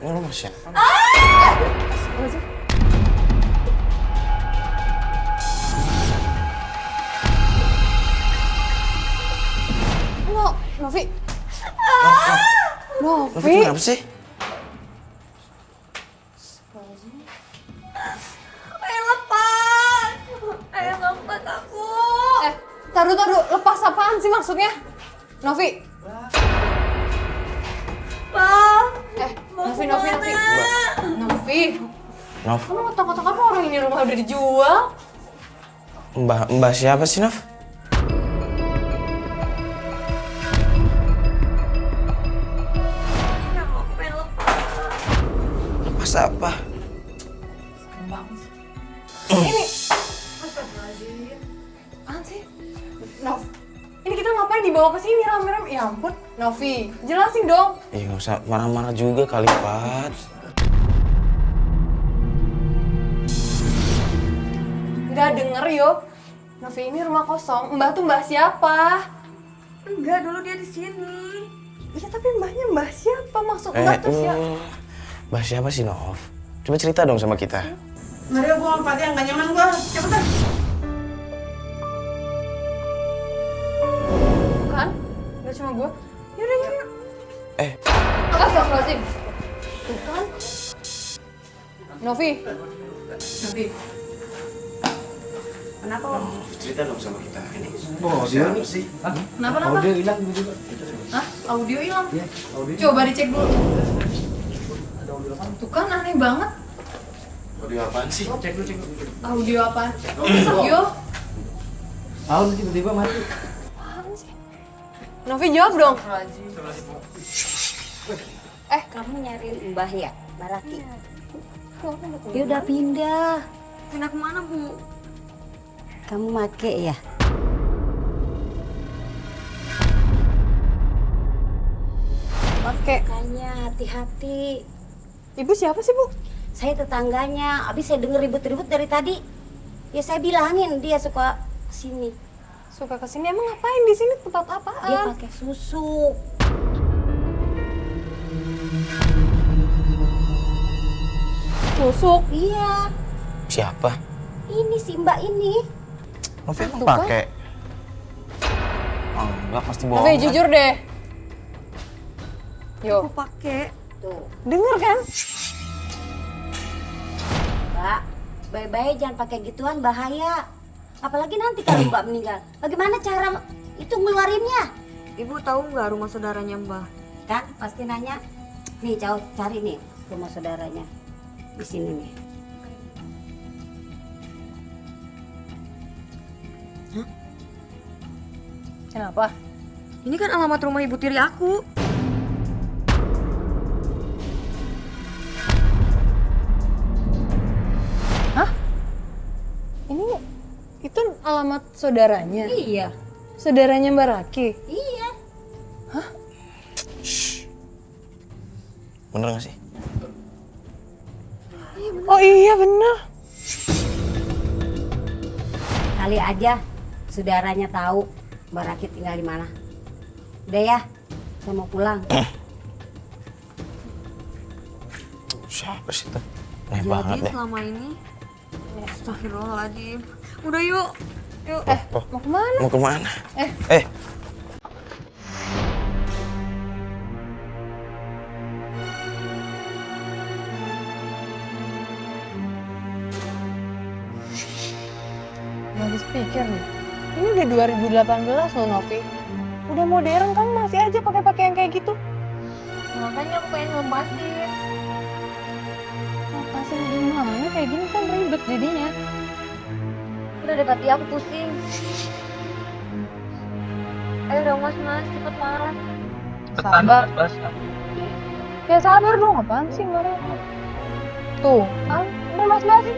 Ini rumah siapa? Apa sih? no, Novi. Novi Novi. kenapa sih? Ayo lepas. Ayo lepas aku. Taruh, lepas apaan sih maksudnya? Novi. Pak. Novi. Novi. Nov, Kamu ngotok-ngotok apa orang ini rumah udah dijual? Mbak siapa sih, Nov? Lepas apa? Ini. Apaan sih? Nov. Ini kita ngapain dibawa ke sini rame-rame? Ya ampun, Novi, jelasin dong. Nggak usah marah-marah juga kali, Pat. Nggak denger yo. Novi, ini rumah kosong. Mbah tuh mbah siapa? Enggak, dulu dia di sini. Iya tapi mbahnya mbah siapa? Maksud mbah tuh siapa? Mbak siapa sih, Nov? Coba cerita dong sama kita. Mario, gua tempatnya nggak nyaman gua. Cepetan. Bukan? Nggak cuma gue. Yaudah, yuk. Astagfirullahaladzim. Tuh kan? Novi. Kenapa? Cerita dong sama kita. Ini Audio sih? Kenapa? Audio hilang juga. Hah? Audio hilang? Iya, audio. Coba dicek dulu. Tuh kan aneh banget. Audio apaan sih? Cek dulu. Audio apa? Rusak yo. Audio tiba-tiba mati. Apaan sih? Novi jawab dong. Kamu nyariin Mbah ya, Baraki? Dia udah pindah. Pindah kemana, Bu? Kamu make ya? Oke. Makanya hati-hati. Ibu siapa sih, Bu? Saya tetangganya, abis saya denger ribut-ribut dari tadi. Ya saya bilangin dia suka kesini. Suka kesini emang ngapain di sini tempat Dia apaan? pakai susu. Susuk. Iya, Siapa? ini si Mbak ini. Novi emang Tuh kan? pakai? Oh, enggak pasti bohong. Novi kan? jujur deh. Yo, Aku pakai. Tuh, denger kan? Mbak, baik-baik jangan pakai gituan, bahaya. Apalagi nanti kalau Mbak meninggal. Bagaimana cara itu ngeluarinnya? Ibu tahu nggak rumah saudaranya Mbah? Kan pasti nanya. Nih, cari nih rumah saudaranya. Di sini nih. Kenapa? Ini kan alamat rumah ibu tiri aku. Ini itu alamat saudaranya. Iya, Saudaranya Mbak Raki. iya. Bener gak sih? Oh iya bener. Kali aja saudaranya tahu Mbak Raki tinggal di mana. Udah ya, saya mau pulang. Siapa sih tuh? Aneh Jadi banget deh. selama ini, astagfirullahaladzim. Udah yuk. Yuk. Mau kemana? Mau kemana? Eh. Gak habis pikir nih. Ini udah 2018 loh Novi. Udah modern, kamu masih aja pakai pakaian kayak gitu. Makanya aku pengen lepasin. Lepasin gimana? Kayak gini kan ribet jadinya. Udah deh Pati, aku pusing. Ayo dong mas, cepet mas. Sabar. Ya sabar dong, apaan sih Mbak Raka? Tuh, kan udah mas ini.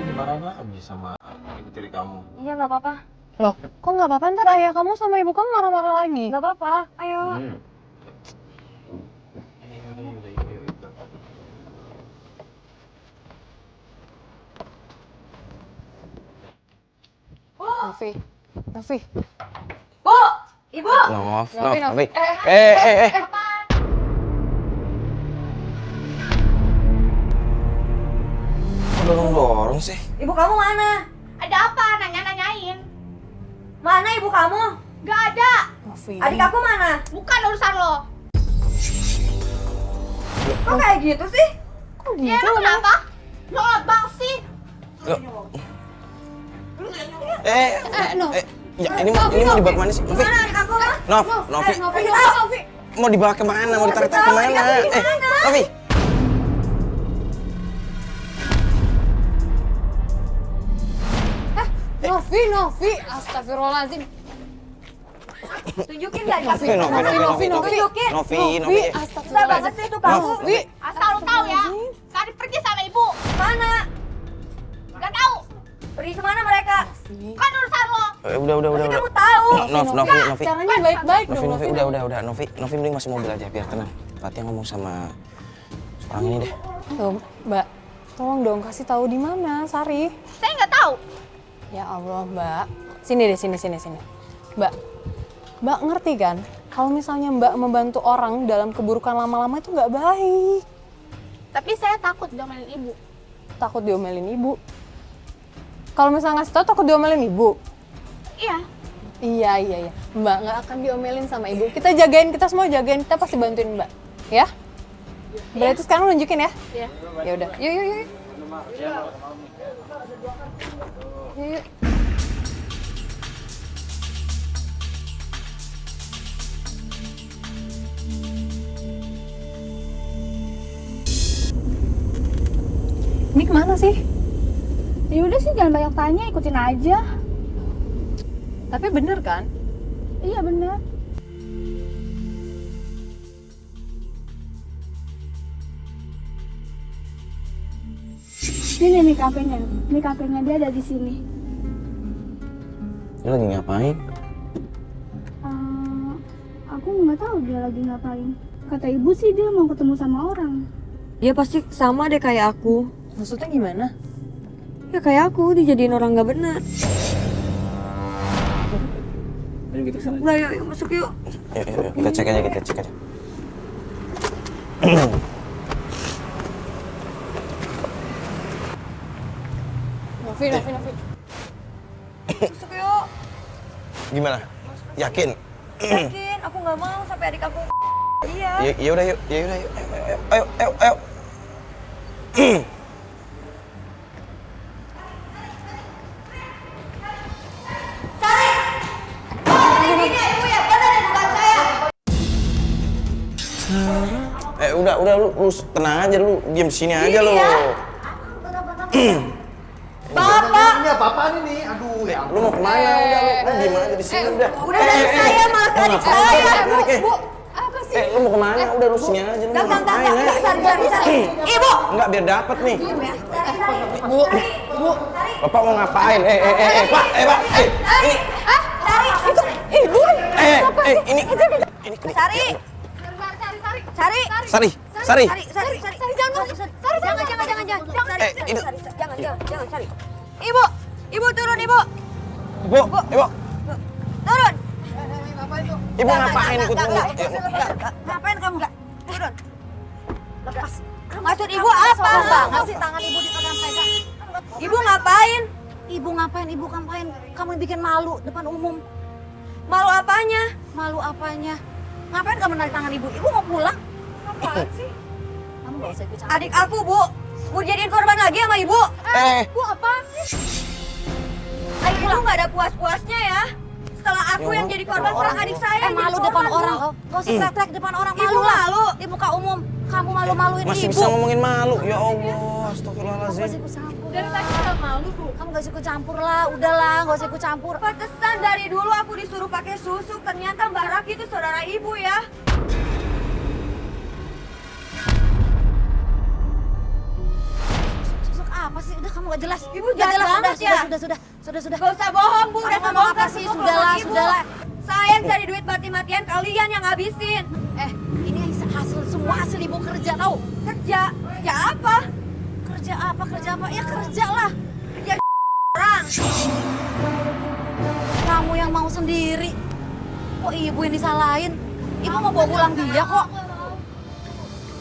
Dimarahin lagi sama ibu tiri kamu. Iya nggak apa-apa. Loh, kok nggak apa-apa ntar ayah kamu sama ibu kamu marah-marah lagi? Nggak apa-apa. Ayo. Novi. Ibu, Nov. Novi. Kok dorong-dorong sih? Ibu kamu mana? Ada apa? Nanya-nanyain. Mana ibu kamu? Gak ada. Novi. Adik aku mana? Bukan urusan lo. Kok kayak gitu sih? Kok Ya gitu? emang kenapa? Nyolot banget sih. Ya ini mau dibawa kemana sih? Novi, Mana adik aku? Novi, Novi. mau dibawa kemana? Mau ditarik-tarik kemana? Novi. Novi, astagfirullahaladzim. Tunjukin gak Novi, Tunjukin. Novi. Susah banget sih itu kamu. Novi. Asal lo tahu ya. Tadi pergi sama ibu. Mana? Gak tahu. Pergi kemana mereka? Kan urusan lo. Udah. Pasti kamu tahu. Novi. Caranya baik-baik dong, Novi, udah. Novi mending masuk mobil aja biar tenang. Fatia ngomong sama orang ini deh. Tuh, Mbak. Tolong dong kasih tahu di mana, Sari. Saya nggak tahu. Ya Allah, Mbak. Sini deh, sini. Mbak ngerti kan? Kalau misalnya Mbak membantu orang dalam keburukan lama-lama itu nggak baik. Tapi saya takut diomelin ibu. Takut diomelin ibu. Kalau misalnya ngasih tahu takut diomelin ibu. Iya. Iya. Mbak nggak akan diomelin sama ibu. Kita semua jagain, kita pasti bantuin Mbak. Ya? Berarti sekarang nunjukin ya? Iya. Ya udah. Yuk. Yuk. Ini kemana sih? Ya udah sih jangan banyak tanya, ikutin aja. Tapi bener kan? Iya benar. Ini nih kafenya. Ini kafenya dia ada di sini. Lu lagi ngapain? Aku nggak tahu dia lagi ngapain. Kata ibu sih dia mau ketemu sama orang. Dia pasti sama deh kayak aku. Maksudnya gimana? Ya kayak aku dijadiin orang nggak benar. Udah yuk masuk yuk. Yuk, kita cek aja. Novi. Masuk yuk. Gimana? Yakin? Yakin, aku nggak mau sampai adik aku. Iya. Ya udah yuk. Ayo. Udah lu tenang aja, lu diam sini aja lu. Bapak. Ini apa-apaan ini? Aduh ya. Lu mau kemana? Udah lu diam aja di sini udah. Udah dari saya malah ke adik saya. Apa sih? Lu mau kemana? Udah lu sini aja, lu mau ngapain? Sari. Ibu. Enggak, biar dapet nih. Bu. Bapak mau ngapain? Pak, ini. Sari. Ibu. Ini. Sari. Sari. Jangan, Sari. Ibu turun, Ibu. Ibu. Turun. Ibu ngapain ikut dulu? Ngapain kamu? Turun. Lepas. Maksud Ibu apa? Ngasih tangan ibu dipegang-pegang. Ibu ngapain? Ibu ngapain? Kamu bikin malu depan umum. Malu apanya? Malu apanya? Ngapain kamu narik tangan ibu? Ibu mau pulang? Apaan sih? Kamu gak usah ikut campur. Adik aku, Bu. Mau jadiin korban lagi sama Ibu. Bu apa? Ibu nggak ada puas-puasnya ya. Setelah aku yang jadi korban, sekarang adik saya yang Malu jadi depan korban, orang. Bu. Gak usah teriak-teriak depan orang. Ibu Malu lah. malu. Di muka umum. Kamu malu-maluin Masih ibu. bisa ngomongin malu. Ya Allah, Kamu gak astagfirullahaladzim. usah ikut campur. Dari tadi udah malu, Bu. Kamu gak usah ikut campur lah. Udahlah, gak usah ikut campur. Pantesan dari dulu aku disuruh pakai susu. Ternyata Mbak Raki itu saudara Ibu ya. Susuk apa sih? Udah kamu gak jelas. Ibu Gak jahat jelas. banget ya. Sudah. Gak usah bohong, Bu. Udah Kamu sama mau apa apa sih? Sudahlah. Saya yang cari duit mati-matian, kalian yang ngabisin. Ini semua hasil ibu kerja tau. Kerja apa? Kerja apa? Ya kerja lah. Kerja orang. Kamu yang mau sendiri. Kok ibu yang disalahin? Ibu mau bawa pulang dia kok.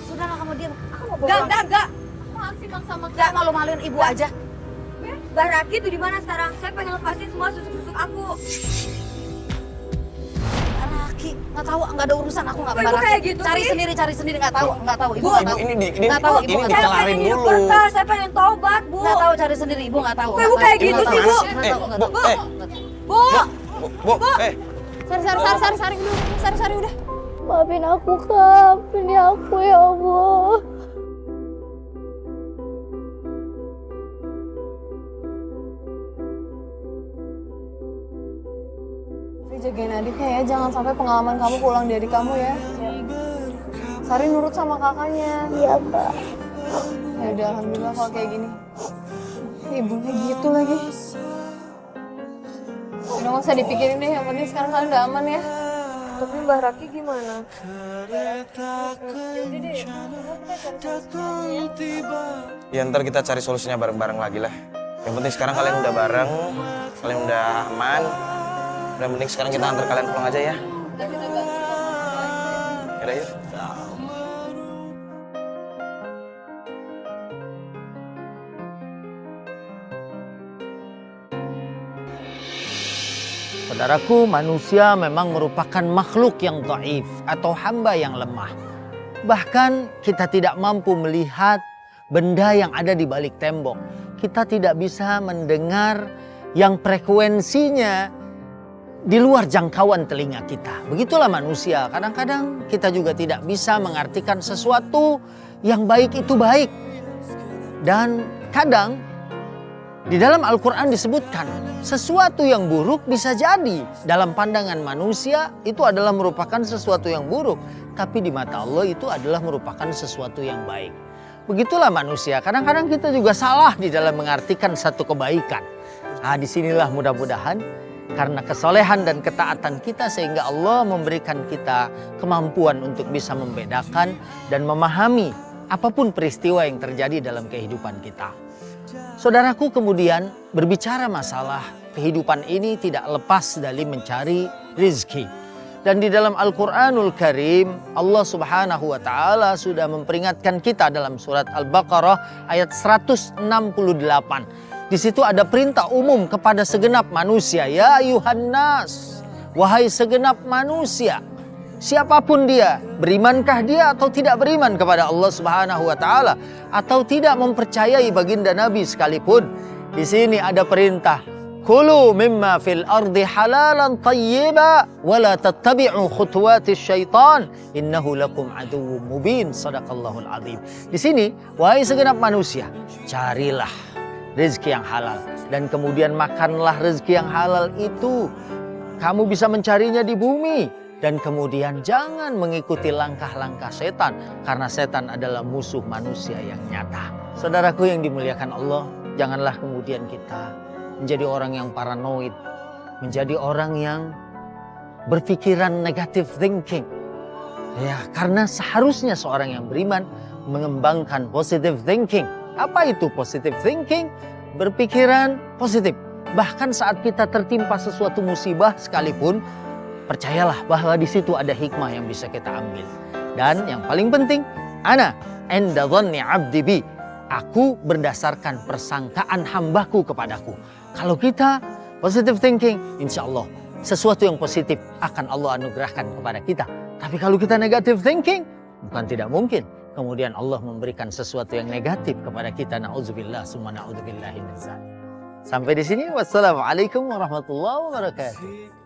Sudahlah kamu diam. Aku mau bawa pulang. Enggak. Makasih Bang sama Gak malu-maluin ibu aja. Mbak Raki itu di mana sekarang? Saya pengen lepasin semua susu-susu aku. Raki, nggak tahu, nggak ada urusan, aku nggak Kok ibu marah. kayak gitu Cari sih? sendiri, nggak tahu, ibu nggak tahu. Ibu, ini Nggak tahu, ibu ini nggak Saya dikelarin pengen hidup dulu. berkah, saya pengen tobat, Bu. Nggak tahu, cari sendiri, ibu nggak tahu. Kok ibu kayak gitu sih, Bu? Nggak tahu, nggak tahu. Bu, Bu, Sari udah. Maafin aku, Kak. Maafin aku, ya Allah. Sari jagain adiknya ya, jangan sampai pengalaman kamu pulang dari kamu ya. Sari nurut sama kakaknya. Iya, Kak. Ya udah, alhamdulillah kalau kayak gini. Ibunya gitu lagi. Udah nggak usah dipikirin deh, yang penting sekarang kalian udah aman ya. tapi Mbak Raki gimana? Ya ntar kita cari solusinya bareng-bareng lagi lah. Yang penting sekarang kalian udah bareng, kalian udah aman. Yang penting sekarang kita antar kalian pulang aja ya. Yaudah yuk. Saudaraku, manusia memang merupakan makhluk yang dhaif atau hamba yang lemah. Bahkan kita tidak mampu melihat benda yang ada di balik tembok. Kita tidak bisa mendengar yang frekuensinya di luar jangkauan telinga kita. Begitulah manusia. Kadang-kadang kita juga tidak bisa mengartikan sesuatu yang baik itu baik. Dan kadang di dalam Al-Quran disebutkan sesuatu yang buruk bisa jadi dalam pandangan manusia itu adalah merupakan sesuatu yang buruk. Tapi di mata Allah itu adalah merupakan sesuatu yang baik. Begitulah manusia. Kadang-kadang kita juga salah di dalam mengartikan satu kebaikan. Nah, disinilah mudah-mudahan karena kesolehan dan ketaatan kita sehingga Allah memberikan kita kemampuan untuk bisa membedakan dan memahami apapun peristiwa yang terjadi dalam kehidupan kita. Saudaraku, kemudian berbicara masalah kehidupan ini tidak lepas dari mencari rezeki. Dan di dalam Al-Quranul Karim, Allah Subhanahu wa Ta'ala sudah memperingatkan kita dalam surat Al-Baqarah ayat 168. Di situ ada perintah umum kepada segenap manusia. Ya ayuhan nas, wahai segenap manusia. Siapapun dia, berimankah dia atau tidak beriman kepada Allah Subhanahu wa Ta'ala, atau tidak mempercayai baginda Nabi sekalipun. Di sini ada perintah, kulu mimma fil ardi halalan tayyiba wa la tattabi'u khutuwatis syaitan innahu lakum aduwwum mubin. Shadaqallahul azim. Di sini, wahai segenap manusia, carilah rezeki yang halal dan kemudian makanlah rezeki yang halal itu. Kamu bisa mencarinya di bumi. Dan kemudian jangan mengikuti langkah-langkah setan. Karena setan adalah musuh manusia yang nyata. Saudaraku yang dimuliakan Allah, janganlah kemudian kita menjadi orang yang paranoid. Menjadi orang yang berpikiran negative thinking. Ya, karena seharusnya seorang yang beriman mengembangkan positive thinking. Apa itu positive thinking? Berpikiran positif. Bahkan saat kita tertimpa sesuatu musibah sekalipun, percayalah bahwa di situ ada hikmah yang bisa kita ambil. Dan yang paling penting, ana inda dhanni 'abdi bi. Aku berdasarkan persangkaan hambaku kepadaku. Kalau kita positive thinking, insya Allah sesuatu yang positif akan Allah anugerahkan kepada kita. Tapi kalau kita negative thinking, bukan tidak mungkin kemudian Allah memberikan sesuatu yang negatif kepada kita. Na'udzubillah summa na'udzubillahi min dzalik. Sampai di sini. Wassalamualaikum warahmatullahi wabarakatuh.